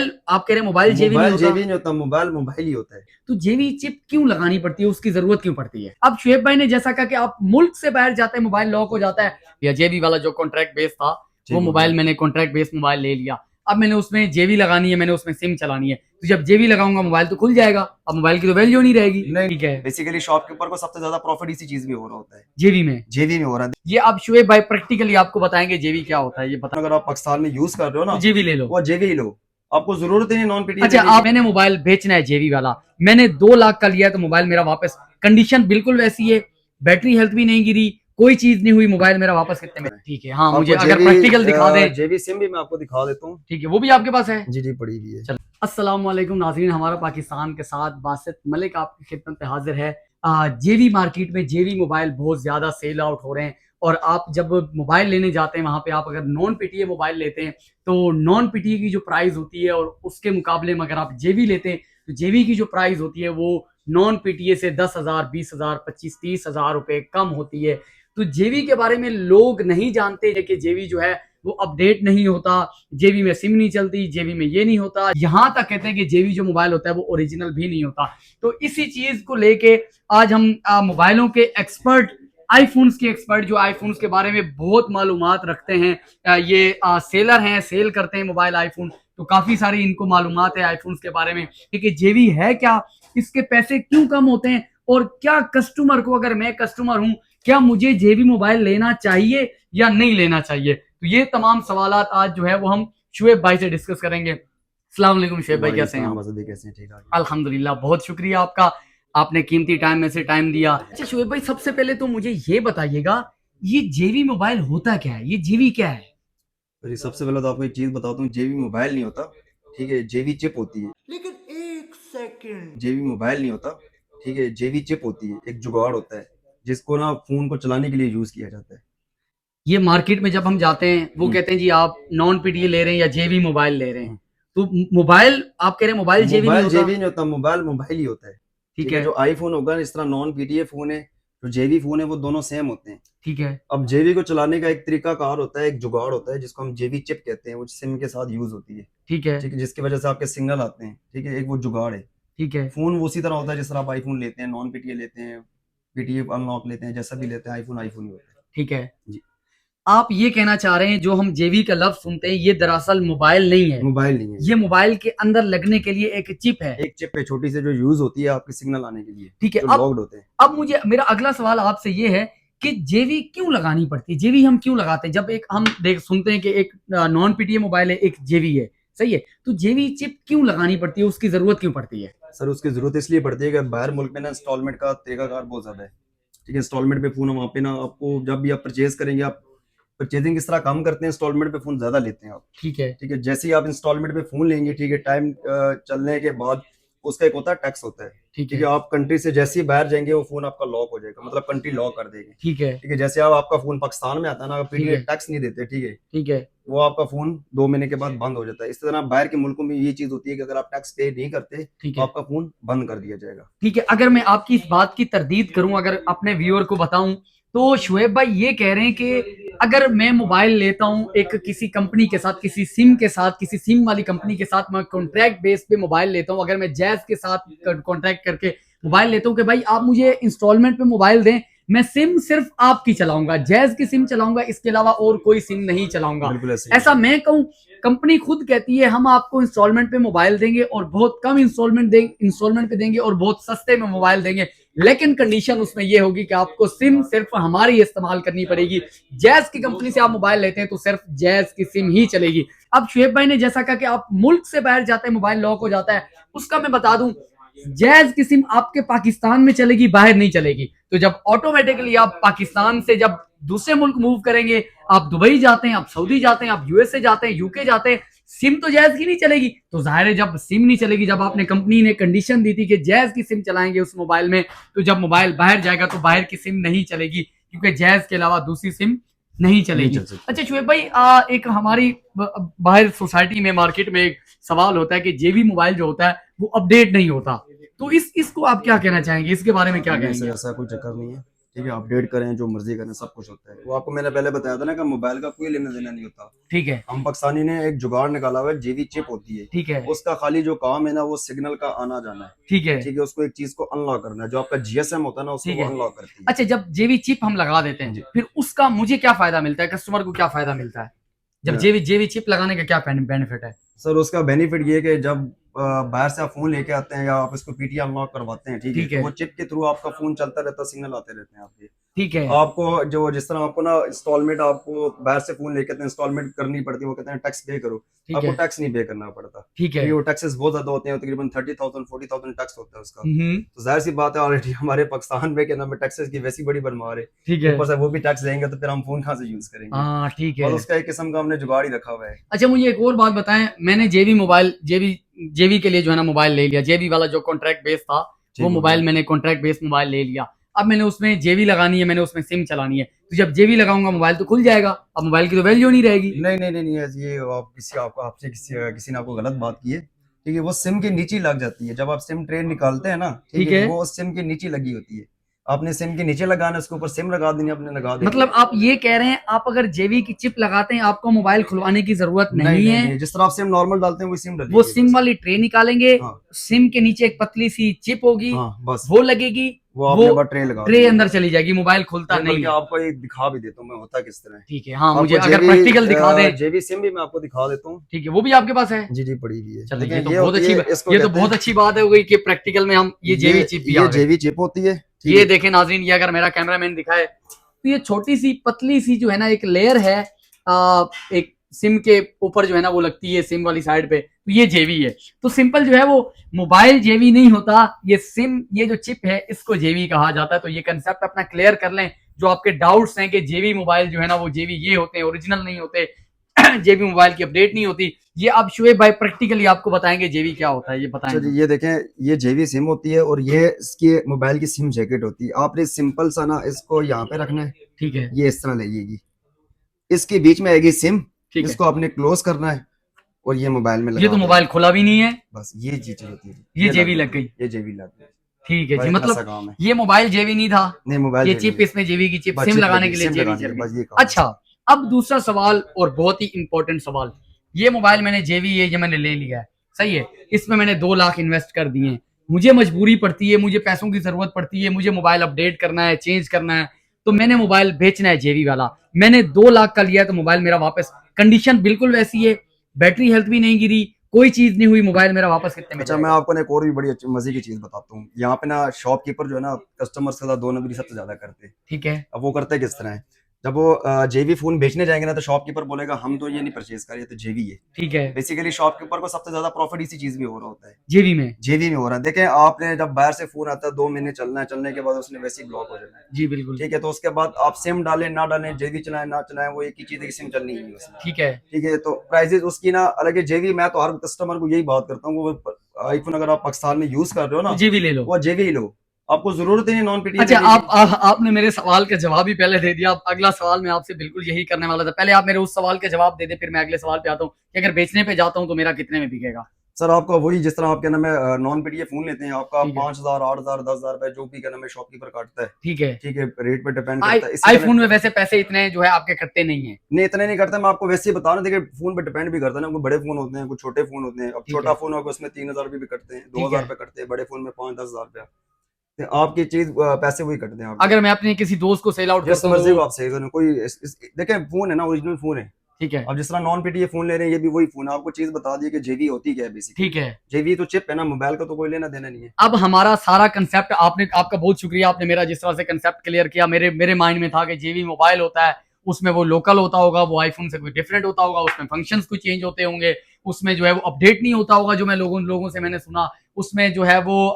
Mobile आप कह रहे हैं मोबाइल जेबी नहीं मोबाइल होता? जेबी नहीं होता, मोबाइल मोबाइल ही होता है। तो जेबी चिप क्यों लगानी पड़ती है, उसकी जरूरत क्यों पड़ती है? अब शुएब भाई ने जैसा कहा कि आप मुल्क से बाहर जाते हैं मोबाइल लॉक हो जाता है, या जेबी वाला जो कॉन्ट्रैक्ट बेस था वो ठीक हो मोबाइल गया। मैंने कॉन्ट्रैक्ट बेस मोबाइल ले लिया, अब मैंने उसमें जेबी लगानी है, मैंने उसमें सिम चलानी है, तो जब जेबी लगाऊंगा मोबाइल तो खुल जाएगा, अब मोबाइल की तो वैल्यू नहीं रहेगी। नहीं, ठीक है, बेसिकली शॉपकीपर को सबसे ज्यादा प्रॉफिट इसी चीज में हो रहा होता है, जेबी में। जेबी में हो रहा है। ये अब शुएब भाई प्रैक्टिकली आपको बताएंगे जेबी क्या होता है, ये बता। अगर आप पाकिस्तान में यूज कर रहे हो ना, तो जेबी ले लो। वो जेबी ही लो, आपको जरूरत ही नहीं नॉन पीटीए अच्छा, लेने आप की। मैंने मोबाइल बेचना है जेबी वाला, मैंने 2 लाख का लिया है, तो मोबाइल मेरा वापस, कंडीशन बिल्कुल वैसी है, बैटरी हेल्थ भी नहीं गिरी, कोई चीज नहीं हुई, मोबाइल मेरा वापस कितने में? ठीक है, हाँ मुझे आपको अगर जेबी प्रैक्टिकल दिखा दे। जेबी सिम भी मैं आपको दिखा देता हूँ। ठीक है, वो भी आपके पास है? जी जी, पड़ी हुई है। चलो, अस्सलाम वालेकुम नाज़रीन, हमारा पाकिस्तान के साथ बासित मलिक आपकी खिदमत पे हाजिर है। जेवी मार्केट में जेवी मोबाइल बहुत ज़्यादा सेल आउट हो रहे हैं, और आप जब मोबाइल लेने जाते हैं वहाँ पे आप अगर नॉन पीटीए मोबाइल लेते हैं तो नॉन पीटीए की जो प्राइस होती है और उसके मुकाबले में अगर आप जेवी लेते हैं तो जेवी की जो प्राइस होती है वो नॉन पीटीए से 10,000, 20,000, 25, 30,000 रुपए कम होती है। तो जेवी के बारे में लोग नहीं जानते कि जेवी जो है वो अपडेट नहीं होता, जेबी में सिम नहीं चलती, जेबी में ये नहीं होता, यहां तक कहते हैं कि जेबी जो मोबाइल होता है वो ओरिजिनल भी नहीं होता। तो इसी चीज को लेके आज हम मोबाइलों के एक्सपर्ट, आईफोन्स के एक्सपर्ट जो आईफोन्स के बारे में बहुत मालूमात रखते हैं, ये सेलर हैं, सेल करते हैं मोबाइल आईफोन, तो काफी सारी इनको मालूमात है आईफोन्स के बारे में कि जेबी है क्या, इसके पैसे क्यों कम होते हैं, और क्या कस्टमर को, अगर मैं कस्टमर हूं, क्या मुझे जेबी मोबाइल लेना चाहिए या नहीं लेना चाहिए। तो ये तमाम सवालात आज जो है वो हम शुएब भाई से डिस्कस करेंगे। अस्सलाम वालेकुम शुएब भाई, कैसे हैं आप? कैसे हैं? ठीक है। अल्हम्दुलिल्लाह, बहुत शुक्रिया आपका, आपने कीमती टाइम में से टाइम दिया। अच्छा शुएब भाई, सबसे पहले तो मुझे ये बताइएगा, ये जेवी मोबाइल होता क्या है, ये जेवी क्या है? तो सबसे पहले तो आपको एक चीज बताता हूँ, जेबी मोबाइल नहीं होता, ठीक है, जेबी चिप होती है। लेकिन एक सेकंड, जेबी मोबाइल नहीं होता, ठीक है, जेबी चिप होती है, एक जुगाड़ होता है जिसको ना फोन को चलाने के लिए यूज किया जाता है। ये मार्केट में जब हम जाते हैं वो कहते हैं जी आप नॉन पीटीए ले रहे हैं या जेवी मोबाइल ले रहे हैं, तो मोबाइल आप कह रहे हैं मोबाइल जेवी नहीं मोबाइल होता? जेबी नहीं होता, मोबाइल मोबाइल ही होता है। ठीक ठीक है, है, जो आईफोन होगा इस तरह नॉन पीटीए फोन है, जो जेबी फोन है वो दोनों सेम होते हैं। ठीक है, अब जेबी को चलाने का एक तरीका कार होता है, एक जुगाड़ होता है जिसको हम जेबी चिप कहते हैं, वो सिम के साथ यूज होती है। ठीक है, ठीक है, जिसकी वजह से आपके सिग्नल आते हैं। ठीक है, एक वो जुगाड़ है। ठीक है, फोन वो उसी तरह होता है जिस तरह आप आईफोन लेते हैं, नॉन पीटीए लेते हैं, पीटीए अनलॉक लेते हैं, जैसा भी लेते हैं, आईफोन आईफोन ही होता है। ठीक है। जी, आप ये कहना चाह रहे हैं जो हम जेवी का लफ्ज सुनते हैं ये दरअसल मोबाइल नहीं है, मोबाइल नहीं है, ये मोबाइल के अंदर लगने के लिए एक चिप है। एक चिप है छोटी सी जो यूज होती है आपके सिग्नल आने के लिए, ठीक है, जो अब लॉक्ड होते हैं। अब मुझे मेरा अगला सवाल आपसे ये है कि जेवी क्यों लगानी पड़ती है, जेवी हम क्यों लगाते हैं, जब एक हम देख सुनते हैं कि एक नॉन पीटीए मोबाइल है, एक जेवी है, सही है, तो जेवी चिप क्यों लगानी पड़ती है, उसकी जरूरत क्यों पड़ती है? सर उसकी जरूरत इसलिए पड़ती है कि बाहर मुल्क में ना इंस्टॉलमेंट का तरीकाकार बहुत ज्यादा है। ठीक है, इंस्टॉलमेंट पे फोन वहाँ पे ना आपको जब भी आप परचेज करेंगे, आप परचेजिंग किस तरह कम करते हैं, इंस्टॉलमेंट पे फोन ज्यादा लेते हैं आप। ठीक है, ठीक है, जैसे ही आप इंस्टॉलमेंट पे फोन लेंगे, ठीक है, टाइम चलने के बाद उसका एक होता है टैक्स होता है। ठीक ठीक है, है, आप कंट्री से जैसे ही बाहर जाएंगे वो फोन आपका लॉक हो जाएगा, मतलब कंट्री लॉक कर देगी। ठीक है, ठीक है, जैसे आप आपका फोन पाकिस्तान में आता है ना, आप ठीक पीटीए है, टैक्स नहीं देते, ठीक है, ठीक है, वो आपका फोन 2 महीने के बाद बंद हो जाता है। इस तरह बाहर के मुल्कों में ये चीज होती है कि अगर आप टैक्स पे नहीं करते ठीक तो है, आपका फोन बंद कर दिया जाएगा। ठीक है। अगर मैं आपकी इस बात की तरदीद करूं, अगर अपने व्यूअर को बताऊं, तो शुएब भाई ये कह रहे हैं कि अगर मैं मोबाइल लेता हूं एक किसी कंपनी के साथ, किसी सिम के साथ, किसी सिम वाली कंपनी के साथ, मैं कॉन्ट्रैक्ट बेस पे मोबाइल लेता हूं, अगर मैं जैज के साथ कॉन्ट्रैक्ट करके मोबाइल लेता हूं कि भाई आप मुझे इंस्टॉलमेंट पे मोबाइल दें, मैं सिम सिर्फ आपकी चलाऊंगा, जैज की सिम चलाऊंगा, इसके अलावा और कोई सिम नहीं चलाऊंगा, बिल्कुल ऐसे ही ऐसा है। मैं कहूं, कंपनी खुद कहती है हम आपको इंस्टॉलमेंट पे मोबाइल देंगे और बहुत कम इंस्टॉलमेंट पे देंगे और बहुत सस्ते में मोबाइल देंगे, लेकिन कंडीशन उसमें ये होगी कि आपको सिम सिर्फ हमारी इस्तेमाल करनी पड़ेगी, जैज की कंपनी से आप मोबाइल लेते हैं तो सिर्फ जैज की सिम ही चलेगी। अब शुएब भाई ने जैसा कहा कि आप मुल्क से बाहर जाते हैं मोबाइल लॉक हो जाता है, उसका मैं बता दूं, जैज की सिम आपके पाकिस्तान में चलेगी, बाहर नहीं चलेगी, तो जब ऑटोमेटिकली आप पाकिस्तान से जब दूसरे मुल्क मूव करेंगे, आप दुबई जाते हैं, आप सऊदी जाते हैं, आप यूएसए जाते हैं, यूके जाते हैं, सिम तो जैज की नहीं चलेगी, तो जाहिर है जब सिम नहीं चलेगी, जब आपने कंपनी ने कंडीशन दी थी कि जैज की सिम चलाएंगे उस मोबाइल में, तो जब मोबाइल बाहर जाएगा तो बाहर की सिम नहीं चलेगी, क्योंकि जैज के अलावा दूसरी सिम नहीं चलेगी। चल सकती। अच्छा शुएब भाई, एक हमारी बाहर सोसाइटी में, मार्केट में एक सवाल होता है कि जेबी मोबाइल जो होता है वो अपडेट नहीं होता, तो इसको आप क्या कहना चाहेंगे, इसके बारे में क्या नहीं कहेंगे? सर, ऐसा कोई चक्कर नहीं है। ठीक है, अपडेट करें, जो मर्जी करें, सब कुछ होता है। वो आपको मैंने पहले बताया था ना कि मोबाइल का कोई लेना देना नहीं होता। ठीक है। हम पाकिस्तानी ने एक जुगाड़ निकाला हुआ है, जेवी चिप होती है, ठीक है। उसका खाली जो काम है ना वो सिग्नल का आना जाना है। ठीक है। ठीक है, उसको एक चीज को अनलॉक करना है, जो आपका जीएसएम होता है ना उसको ठीक वो है। अनलॉक करती है। अच्छा, जब जेवी चिप हम लगा देते हैं जी। फिर उसका मुझे क्या फायदा मिलता है, कस्टमर को क्या फायदा मिलता है जब Yeah. जेवी चिप लगाने का क्या बेनिफिट है? सर उसका बेनिफिट ये है कि जब बाहर से आप फोन लेके आते हैं या आप इसको पीटीआई अनलॉक करवाते हैं, ठीक है, ठीक है। तो वो चिप के थ्रू आपका फोन चलता रहता है, सिग्नल आते रहते हैं आपके। ठीक है। आपको जो जिस तरह आपको ना इंस्टॉलमेंट, आपको बाहर से फोन लेके इंस्टॉलमेंट करनी पड़ती है, वो कहते हैं टैक्स पे करो, ठीक आपको है। टैक्स नहीं पे करना पड़ता। ठीक है। क्योंकि वो टैक्सेस बहुत ज्यादा होते हैं, तकरीबन 30,000 40,000 टैक्स होता है उसका। हम्म। तो जाहिर सी बात है, ऑलरेडी हमारे पाकिस्तान में क्या नाम है, टैक्सेस की वैसी बड़ी भरमार है, ठीक है। ऊपर से वो भी टैक्स देंगे तो फिर हम फोन कहाँ से यूज करेंगे। हाँ ठीक और है। उसका एक किस्म का हमने जुगाड़ ही रखा हुआ है। अच्छा, मुझे एक और बात बताएं, मैंने जेवी के लिए जो है ना मोबाइल ले लिया, जेवी वाला जो कॉन्ट्रैक्ट बेस था जी, वो जी, मोबाइल जी। मैंने कॉन्ट्रैक्ट बेस मोबाइल ले लिया। अब मैंने उसमें जेवी लगानी है, मैंने उसमें सिम चलानी है, तो जब जेवी लगाऊंगा मोबाइल तो खुल जाएगा, अब मोबाइल की तो वैल्यू नहीं रहेगी। नहीं नहीं नहीं नहीं, ये आप किसी आपको आपसे किसी ने आपको गलत बात की है। ठीक है, वो सिम के नीचे लग जाती है, जब आप सिम ट्रे निकालते हैं ना, ठीक ठीक है, है। वो सिम के नीचे लगी होती है। आपने सिम के नीचे लगाना है, उसके ऊपर सिम लगा देनी है, आपने लगा देनी मतलब आप ये कह रहे हैं आप अगर जेवी की चिप लगाते हैं आपको मोबाइल खुलवाने की जरूरत नहीं नहीं नहीं है। नहीं, जिस तरह आप सिम नॉर्मल डालते हैं वो सिम डालिए वो सिम वाली ट्रे निकालेंगे, हाँ सिम के नीचे एक पतली सी चिप होगी, हाँ, बस वो लगेगी, वो आपने बस ट्रे लगा ट्रे दी। अंदर चली जाएगी, मोबाइल खुलता नहीं, नहीं बल्कि है। आपको एक दिखा भी देता हूँ मैं, होता किस तरह है। ठीक है, हाँ आपको मुझे अगर जेवी प्रैक्टिकल दिखा दे। जेवी सिम भी मैं आपको दिखा देता हूँ। ठीक है, वो भी आपके पास है? जी जी, पड़ी हुई है। चलो देखें, ये तो ये बहुत होती अच्छी है, इसको ये तो कहते बहुत हैं, अच्छी बात है हो गई कि प्रैक्टिकल में हम ये जेवी चिप भी आ ये गई। जेवी चिप होती है। ठीक ये है, देखें नाजरीन, ये अगर मेरा कैमरामैन दिखाए तो ये छोटी सी पतली सी जो है ना एक लेयर है, एक सिम के ऊपर जो है ना वो लगती है सिम वाली साइड पे, तो ये जेवी है। तो सिंपल जो है वो मोबाइल जेवी नहीं होता, ये सिम, ये जो चिप है इसको जेवी कहा जाता है। तो ये कंसेप्ट अपना क्लियर कर लें, जो आपके डाउट्स हैं कि जेवी मोबाइल जो है ना वो जेवी ये होते हैं, ओरिजिनल नहीं होते, जेवी मोबाइल की अपडेट नहीं होती, ये अब शुएब भाई प्रैक्टिकली आपको बताएंगे जेवी क्या होता है, ये अच्छा बताएंगे। जी, ये देखें, ये जेवी सिम होती है और ये इसकी मोबाइल की सिम जैकेट होती है। आपने सिंपल सा ना इसको यहाँ पे रखना है, ठीक है। ये इस तरह लगेगी, इसके बीच में आएगी सिम, ठीक है। इसको आपने क्लोज करना है और ये मोबाइल में लगा ये तो देना मोबाइल खुला भी नहीं है, है। बस ये चीज होती है, ये जेवी लग गई। ये जेवी लग गई। ठीक है बस जी, इतना सा मतलब काम है। ये मोबाइल जेवी नहीं था, नहीं, मोबाइल ये जेवी चिप, नहीं। इसमें जेवी की चिप, बस सिम चिप लगाने लगी, के लिए सिम जेवी लगानी है, चल बस ये गई। काम है। अच्छा, अब दूसरा सवाल और बहुत ही इंपॉर्टेंट सवाल, ये मोबाइल मैंने जेवी ये मैंने ले लिया है, सही है, इसमें मैंने 2 लाख इन्वेस्ट कर दिए हैं, मुझे मजबूरी पड़ती है, मुझे पैसों की जरूरत पड़ती है, मुझे मोबाइल अपडेट करना है, चेंज करना है, तो मैंने मोबाइल बेचना है जेवी वाला, मैंने 2 लाख का लिया तो मोबाइल मेरा वापस, कंडीशन बिल्कुल वैसी है, बैटरी हेल्थ भी नहीं गिरी, कोई चीज नहीं हुई, मोबाइल मेरा वापस कितने में अच्छा, मैं जाएगा? आपको ना एक और भी बड़ी अच्छी मजे की चीज बताता हूँ। यहाँ पे ना शॉपकीपर जो है ना कस्टमर से ज्यादा 2 नंबरी सबसे ज्यादा करते हैं। ठीक है। अब वो करते किस तरह है, जब वो जेवी फोन बेचने जाएंगे ना तो शॉपकीपर बोलेगा हम तो ये नहीं परचेज कर, ये तो जेवी है। ठीक है। बेसिकली शॉपकीपर को सबसे ज्यादा प्रॉफिट इसी चीज में हो रहा होता है, जेवी में। जेवी में हो रहा है। देखें, आपने जब बाहर से फोन आता है 2 महीने चलना है, चलने के बाद उसने वैसे ही ब्लॉक हो जाना है। जी बिल्कुल। ठीक है, तो उसके बाद आप सिम डालें ना डालें, जेवी चलाएं ना चलाएं, वो एक ही चीज है कि सिम चलनी ही है उसमें। ठीक है। ठीक है, तो प्राइजेस उसकी ना अलग है। जेवी मैं तो हर कस्टमर को यही बात करता हूँ, वो आईफोन अगर आप पाकिस्तान में यूज कर रहे हो ना, जेवी ले लो। वो जेवी ही लो, आपको जरूरत ही नहीं नॉन पीटी। अच्छा, आपने मेरे सवाल का जवाब ही पहले दे दिया, अब अगला सवाल मैं आपसे बिल्कुल यही करने वाला था, पहले आप मेरे उस सवाल का जवाब दे दे, फिर मैं अगले सवाल पे आता हूँ कि अगर बेचने पे जाता हूँ तो मेरा कितने में बिकेगा? सर आपका वही, जिस तरह आपके नाम है नॉन पीटीए फोन लेते हैं, आपका ठीक है। 5,000 8,000 10,000 रुपए जो भी क्या नाम है शॉपकीपर काटता है। ठीक है। ठीक है, रेट पे डिपेंड करता है। आईफोन में वैसे पैसे इतने जो है आपके कटते नहीं है? नहीं, इतने नहीं करता, मैं आपको वैसे ही बता रहा हूँ। देखिए, फोन पे डिपेंड भी करता है ना, कोई बड़े फोन होते हैं, कुछ छोटे फोन होते हैं। अब ठीक छोटा है। फोन होगा उसमें 3,000 रुपये भी कटते हैं, ठीक 2,000 है। रुपये कटते हैं, बड़े फोन में 5-10,000 रुपया। तो आपकी चीज पैसे वही कटते हैं आपके। अगर मैं अपने किसी दोस्त को सेल आउट जिस करता हूँ मर्जी को तो- आप सही करें, कोई देखें, फोन है ना, ओरिजिनल फोन है। ठीक है। अब जिस तरह नॉन पीटीए फोन ले रहे हैं, ये भी वही फोन है। आपको चीज बता दी कि जेवी होती क्या है बेसिकली। ठीक है। जेवी तो चिप है ना, मोबाइल का तो कोई लेना देना नहीं है। अब हमारा सारा कंसेप्ट आपका बहुत शुक्रिया, आपने मेरा जिस तरह से कंसेप्ट क्लियर किया, मेरे माइंड में था कि जेवी मोबाइल होता है, उसमें वो लोकल होता होगा, वो आईफोन से कोई डिफरेंट होता होगा, उसमें फंक्शंस कुछ चेंज होते होंगे, उसमें जो है वो अपडेट नहीं होता होगा, जो मैं लोगों से मैंने सुना, उसमें जो है वो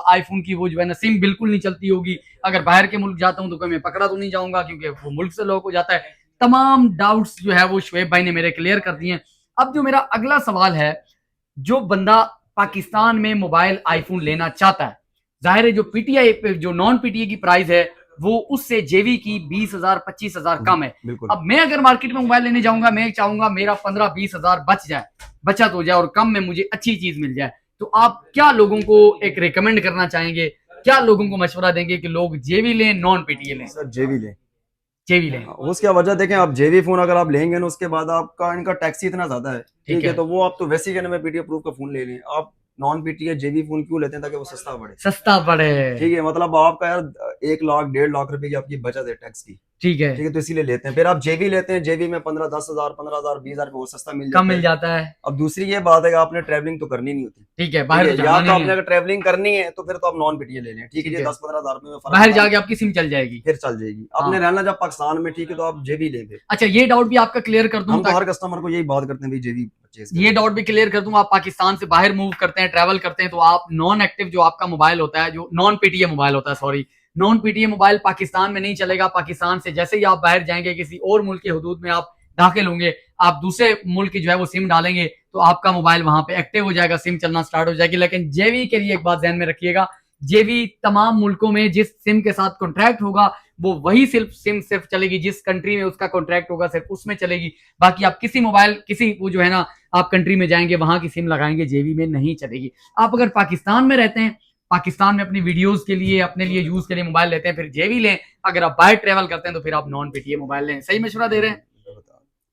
आईफोन की वो जो है ना सिम बिल्कुल नहीं चलती होगी, अगर बाहर के मुल्क जाता हूँ तो कोई मैं पकड़ा तो नहीं जाऊंगा क्योंकि वो मुल्क से लॉक हो जाता है। तमाम डाउट्स जो है वो शुएब भाई ने मेरे क्लियर कर दिए। अब जो मेरा अगला सवाल है, जो बंदा पाकिस्तान में मोबाइल आईफोन लेना चाहता है, जाहिर है जो पीटीआई जो नॉन पीटीआई की प्राइस है वो उससे जेवी की 20,000 25,000 कम है। बिल्कुल। अब मैं अगर मार्केट में मोबाइल लेने जाऊंगा, मैं चाहूंगा मेरा 15-20 हजार बचत हो जाए और कम में मुझे अच्छी चीज मिल जाए, तो आप क्या लोगों को एक रिकमेंड करना चाहेंगे क्या लोगों को मशवरा देंगे कि लोग जेवी लें नॉन पीटीए लें? सर जेवी लें। जेवी लें। उसकी वजह देखें, आप जेवी फोन अगर आप लेंगे ना, उसके बाद आपका इनका टैक्स ही इतना ज्यादा है, ठीक है, है। तो वो आप तो वैसे ही कहने में पीटीए प्रूफ का फोन ले लें। आप नॉन पीटीए जेवी फोन क्यों लेते हैं? ताकि वो सस्ता पड़े, सस्ता पड़े। ठीक है, मतलब आपका यार 1 लाख 1.5 लाख रुपए की आपकी बचत है टैक्स की, ठीक है। ठीक है, तो इसीलिए लेते हैं। फिर आप जेवी लेते हैं, जेवी में 15-10 हजार 15,000 20,000 और सस्ता मिल कम जाता मिल है। जाता है। अब दूसरी ये बात है कि आपने ट्रैवलिंग तो करनी नहीं होती, ठीक है, ठीक बाहर है, तो या जाना तो नहीं आपने है। अगर ट्रैवलिंग करनी है तो फिर तो आप नॉन पीटीए ले लें, ठीक है, ठीक ये है। 10-15 हजार रुपए में फर्क बाहर होता है, जाके आपकी सिम चल जाएगी। फिर चल जाएगी। हाँ। आपने रहना जब पाकिस्तान में, ठीक है, तो आप जेवी लेंगे। अच्छा, ये डाउट भी आपका क्लियर कर दूं हम तो ताकि हर कस्टमर को यही बात करते हैं भाई, जेवी परचेज ये डाउट भी क्लियर कर दूं, आप पाकिस्तान से बाहर मूव करते हैं, ट्रैवल करते हैं, तो आप नॉन एक्टिव जो आपका मोबाइल होता है, जो नॉन पीटीए मोबाइल होता है, sorry, non PTA mobile Pakistan में नहीं चलेगा। पाकिस्तान से जैसे ही आप बाहर जाएंगे, किसी और मुल्क के हदूद में आप दाखिल होंगे, आप दूसरे मुल्क की जो है वो सिम डालेंगे, तो आपका मोबाइल वहां पे एक्टिव हो जाएगा, सिम चलना स्टार्ट हो जाएगी। लेकिन जेवी के लिए एक बात ध्यान में रखिएगा, जेवी तमाम मुल्कों में जिस सिम के साथ कॉन्ट्रैक्ट होगा, वो वही सिर्फ चलेगी, जिस कंट्री में उसका कॉन्ट्रैक्ट होगा सिर्फ उसमें चलेगी। बाकी आप किसी मोबाइल, किसी वो जो है ना, आप कंट्री में जाएंगे, वहां की सिम लगाएंगे, जेवी में नहीं चलेगी। आप अगर पाकिस्तान में रहते हैं, पाकिस्तान में अपनी वीडियोस के लिए, अपने लिए यूज के लिए मोबाइल लेते हैं, फिर जेवी लें। अगर आप बाहर ट्रेवल करते हैं तो फिर आप नॉन पीटीए मोबाइल लें। सही मशवरा दे रहे हैं?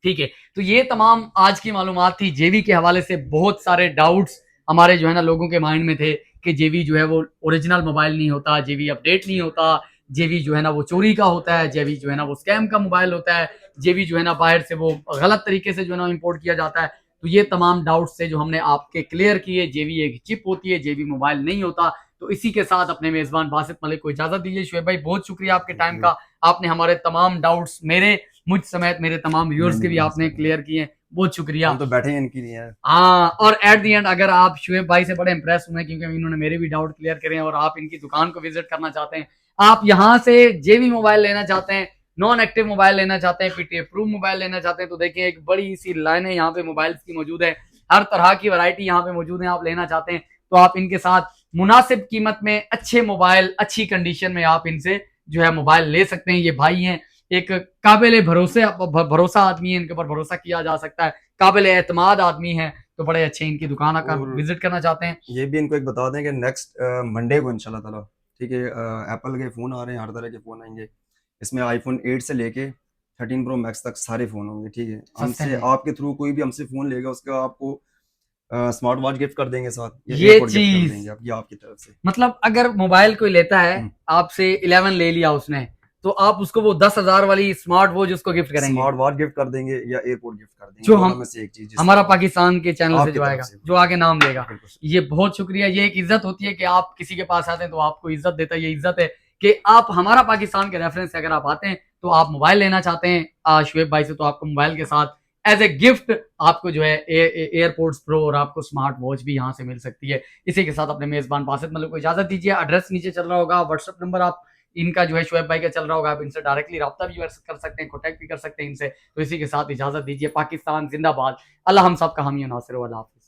ठीक है। तो ये तमाम आज की मालूमात थी जेवी के हवाले से। बहुत सारे डाउट्स हमारे जो है ना लोगों के माइंड में थे कि जेवी जो है वो ओरिजिनल मोबाइल नहीं होता, जेवी अपडेट नहीं होता, जेवी जो है ना वो चोरी का होता है, जेवी जो है ना वो स्कैम का मोबाइल होता है, जेवी जो है ना बाहर से वो गलत तरीके से जो है ना इम्पोर्ट किया जाता है। तो ये तमाम डाउट्स थे जो हमने आपके क्लियर किए। जेवी एक चिप होती है, जेवी मोबाइल नहीं होता। तो इसी के साथ अपने मेजबान बासित मलिक को इजाजत दीजिए। शुएब भाई, बहुत शुक्रिया आपके टाइम का। आपने हमारे तमाम डाउट्स, मेरे, मुझ समेत मेरे तमाम व्यूअर्स के भी आपने क्लियर किए। बहुत शुक्रिया। हम तो बैठे हैं इनके लिए। हाँ, और एट दी एंड अगर आप शुएब भाई से बड़े इंप्रेस हुए, क्योंकि इन्होंने मेरे भी डाउट क्लियर करे हैं, और आप इनकी दुकान को विजिट करना चाहते हैं, आप यहाँ से जेवी मोबाइल लेना चाहते हैं, नॉन एक्टिव मोबाइल लेना चाहते हैं, पीटीए प्रूफ मोबाइल लेना चाहते हैं, तो देखिए एक बड़ी सी लाइन है यहाँ पे मोबाइल्स की मौजूद है। हर तरह की वैरायटी यहाँ पे मौजूद है। आप लेना चाहते हैं तो आप इनके साथ मुनासिब कीमत में अच्छे मोबाइल, अच्छी कंडीशन में आप इनसे जो है मोबाइल ले सकते हैं। ये भाई हैं, एक काबिल भरोसा आदमी है, इनके ऊपर भरोसा किया जा सकता है, काबिल एतमाद आदमी है। तो बड़े अच्छे इनकी दुकान का विजिट करना चाहते हैं। ये भी इनको एक बता दें कि नेक्स्ट मंडे को इंशाल्लाह ताला, ठीक है, एप्पल के फ़ोन आ रहे हैं, हर तरह के फ़ोन आएंगे। इसमें आईफोन 8 से लेके 13 प्रो मैक्स तक सारे फ़ोन होंगे, ठीक है। हमसे, आपके थ्रू कोई भी हमसे फ़ोन लेगा, उसका आपको स्मार्ट वॉच गिफ्ट कर देंगे साथ, या ये एयरपोर्ट गिफ्ट कर चीज देंगे आपकी तरफ से। मतलब अगर मोबाइल कोई लेता है, आपसे 11 ले लिया उसने, तो आप उसको वो 10,000 वाली स्मार्ट वॉच उसको गिफ्ट करेंगे, स्मार्ट वॉच गिफ्ट कर देंगे या एयरपोर्ट गिफ्ट कर देंगे, जो दोनों हम में से एक चीज हमारा पाकिस्तान के चैनल से आपकी जो तरफ आएगा, से। जो आगे नाम लेगा। बिल्कुल। ये बहुत शुक्रिया। ये एक इज्जत होती है कि आप किसी के पास आते हैं तो आपको इज्जत देता है। ये इज्जत है कि आप हमारा पाकिस्तान के रेफरेंस से अगर आप आते हैं तो आप मोबाइल लेना चाहते हैं शुएब भाई से, तो आपको मोबाइल के साथ एज ए गिफ्ट आपको जो है एयरपोर्ट्स प्रो और आपको स्मार्ट वॉच भी यहाँ से मिल सकती है। इसी के साथ अपने मेजबान बासित मलिक को इजाजत दीजिए। एड्रेस नीचे चल रहा होगा, व्हाट्सएप नंबर आप इनका जो है शुएब भाई का चल रहा होगा, आप इनसे डायरेक्टली रब्ता भी कर सकते हैं, कॉन्टैक्ट भी कर सकते हैं इनसे। तो इसी के साथ इजाजत दीजिए। पाकिस्तान जिंदाबाद। अल्लाह हम सब का हामी नासिर। अल्लाह हाफिज़।